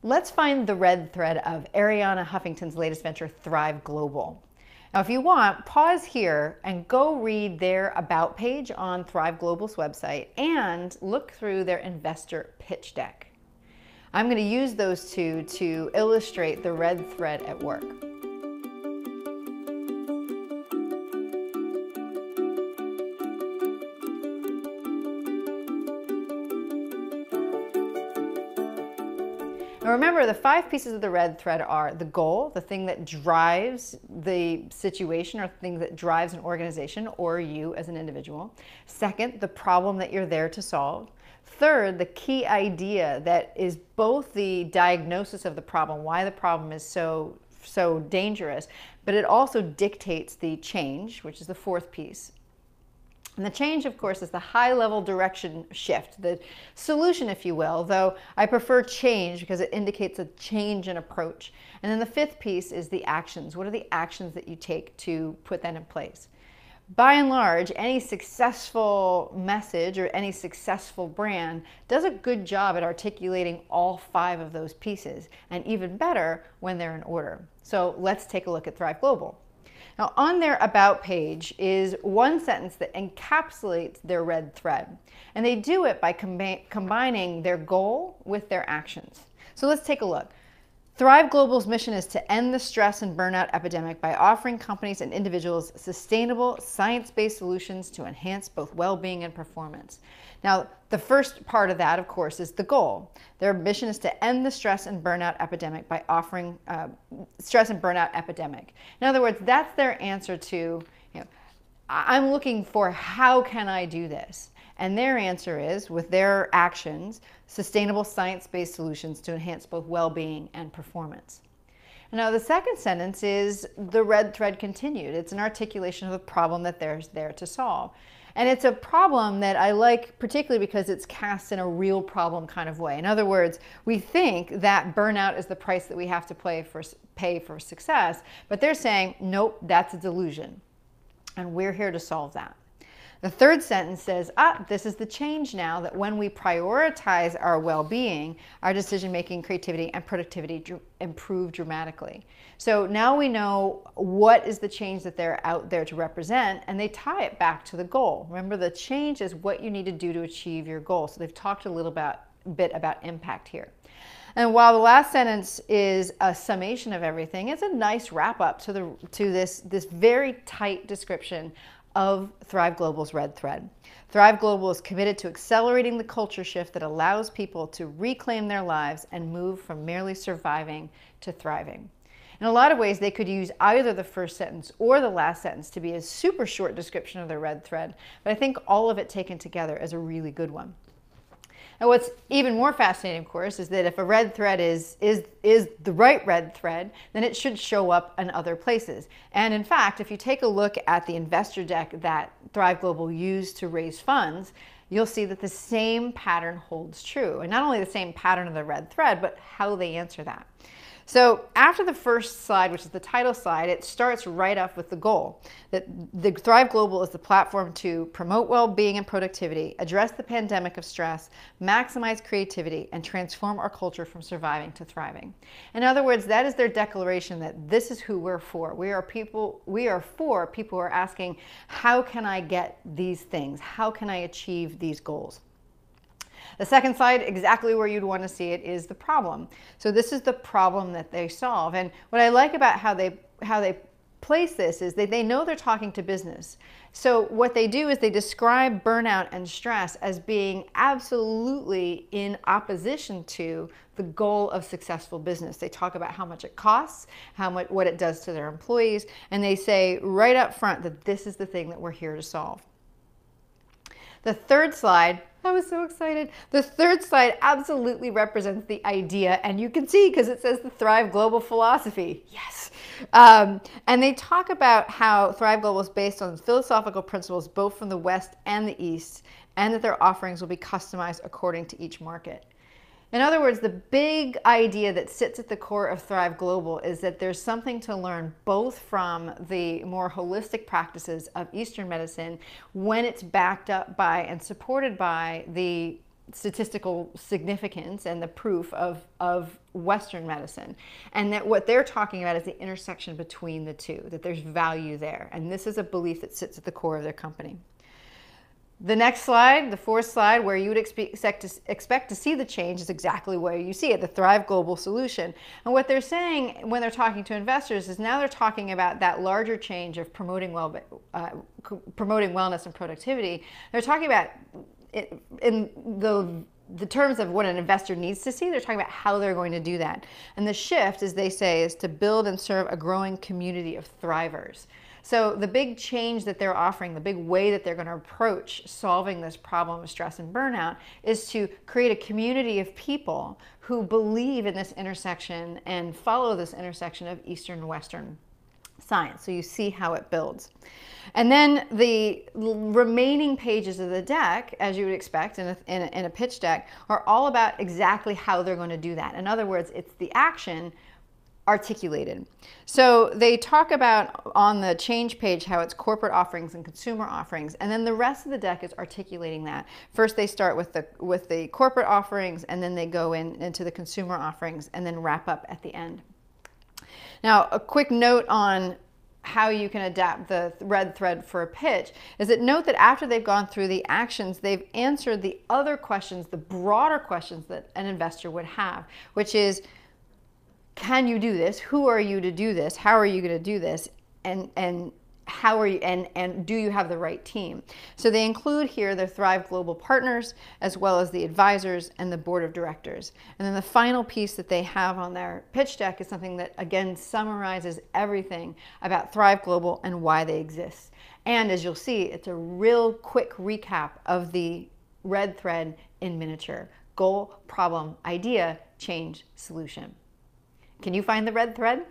Let's find the red thread of Arianna Huffington's latest venture, Thrive Global. Now, if you want, pause here and go read their About page on Thrive Global's website and look through their investor pitch deck. I'm going to use those two to illustrate the red thread at work. Now remember, the 5 pieces of the red thread are the goal, the thing that drives the situation or thing that drives an organization or you as an individual. Second, the problem that you're there to solve. Third, the key idea that is both the diagnosis of the problem, why the problem is so dangerous, but it also dictates the change, which is the 4th piece. And the change, of course, is the high-level direction shift, the solution, if you will, though I prefer change because it indicates a change in approach. And then the 5th piece is the actions. What are the actions that you take to put that in place? By and large, any successful message or any successful brand does a good job at articulating all 5 of those pieces, and even better when they're in order. So let's take a look at Thrive Global. Now, on their About page is one sentence that encapsulates their red thread, and they do it by combining their goal with their actions. So let's take a look. Thrive Global's mission is to end the stress and burnout epidemic by offering companies and individuals sustainable, science-based solutions to enhance both well-being and performance. Now, the first part of that, of course, is the goal. Their mission is to end the stress and burnout epidemic by offering stress and burnout epidemic. In other words, that's their answer to, I'm looking for how can I do this? And their answer is, with their actions, sustainable science-based solutions to enhance both well-being and performance. And now the second sentence is the red thread continued. It's an articulation of the problem that they're there to solve. And it's a problem that I like particularly because it's cast in a real problem kind of way. In other words, we think that burnout is the price that we have to pay for success, but they're saying, nope, that's a delusion. And we're here to solve that. The third sentence says, this is the change now, that when we prioritize our well-being, our decision-making, creativity, and productivity improve dramatically. So now we know what is the change that they're out there to represent, and they tie it back to the goal. Remember, the change is what you need to do to achieve your goal. So they've talked a little bit about impact here. And while the last sentence is a summation of everything, it's a nice wrap-up to this very tight description of Thrive Global's red thread. Thrive Global is committed to accelerating the culture shift that allows people to reclaim their lives and move from merely surviving to thriving. In a lot of ways, they could use either the first sentence or the last sentence to be a super short description of their red thread, but I think all of it taken together is a really good one. And what's even more fascinating, of course, is that if a red thread is the right red thread, then it should show up in other places. And in fact, if you take a look at the investor deck that Thrive Global used to raise funds, you'll see that the same pattern holds true. And not only the same pattern of the red thread, but how they answer that. So after the first slide, which is the title slide, it starts right off with the goal. That the Thrive Global is the platform to promote well-being and productivity, address the pandemic of stress, maximize creativity, and transform our culture from surviving to thriving. In other words, that is their declaration that this is who we're for. We are for people who are asking, how can I get these things? How can I achieve these goals? The second slide, exactly where you'd want to see it, is the problem. So this is the problem that they solve. And what I like about how they place this is that they know they're talking to business. So what they do is they describe burnout and stress as being absolutely in opposition to the goal of successful business. They talk about how much it costs, what it does to their employees, and they say right up front that this is the thing that we're here to solve. The third slide, I was so excited. The third slide absolutely represents the idea, and you can see because it says the Thrive Global philosophy. Yes. And they talk about how Thrive Global is based on philosophical principles both from the West and the East, and that their offerings will be customized according to each market. In other words, the big idea that sits at the core of Thrive Global is that there's something to learn both from the more holistic practices of Eastern medicine when it's backed up by and supported by the statistical significance and the proof of Western medicine. And that what they're talking about is the intersection between the two, that there's value there. And this is a belief that sits at the core of their company. The next slide, the fourth slide, where you would expect to see the change is exactly where you see it, the Thrive Global solution. And what they're saying when they're talking to investors is now they're talking about that larger change of promoting wellness and productivity. They're talking about it in the terms of what an investor needs to see. They're talking about how they're going to do that. And the shift, as they say, is to build and serve a growing community of thrivers. So the big change that they're offering, the big way that they're going to approach solving this problem of stress and burnout is to create a community of people who believe in this intersection and follow this intersection of Eastern and Western science. So you see how it builds. And then the remaining pages of the deck, as you would expect in a pitch deck, are all about exactly how they're going to do that. In other words, it's the action articulated. So they talk about on the change page how it's corporate offerings and consumer offerings, and then the rest of the deck is articulating that. First they start with the corporate offerings, and then they go into the consumer offerings, and then wrap up at the end. Now, a quick note on how you can adapt the red thread for a pitch is that note that after they've gone through the actions, they've answered the other questions, the broader questions that an investor would have, which is, can you do this? Who are you to do this? How are you going to do this? And how are you, and do you have the right team? So they include here their Thrive Global partners, as well as the advisors and the board of directors. And then the final piece that they have on their pitch deck is something that, again, summarizes everything about Thrive Global and why they exist. And as you'll see, it's a real quick recap of the red thread in miniature: goal, problem, idea, change, solution. Can you find the red thread?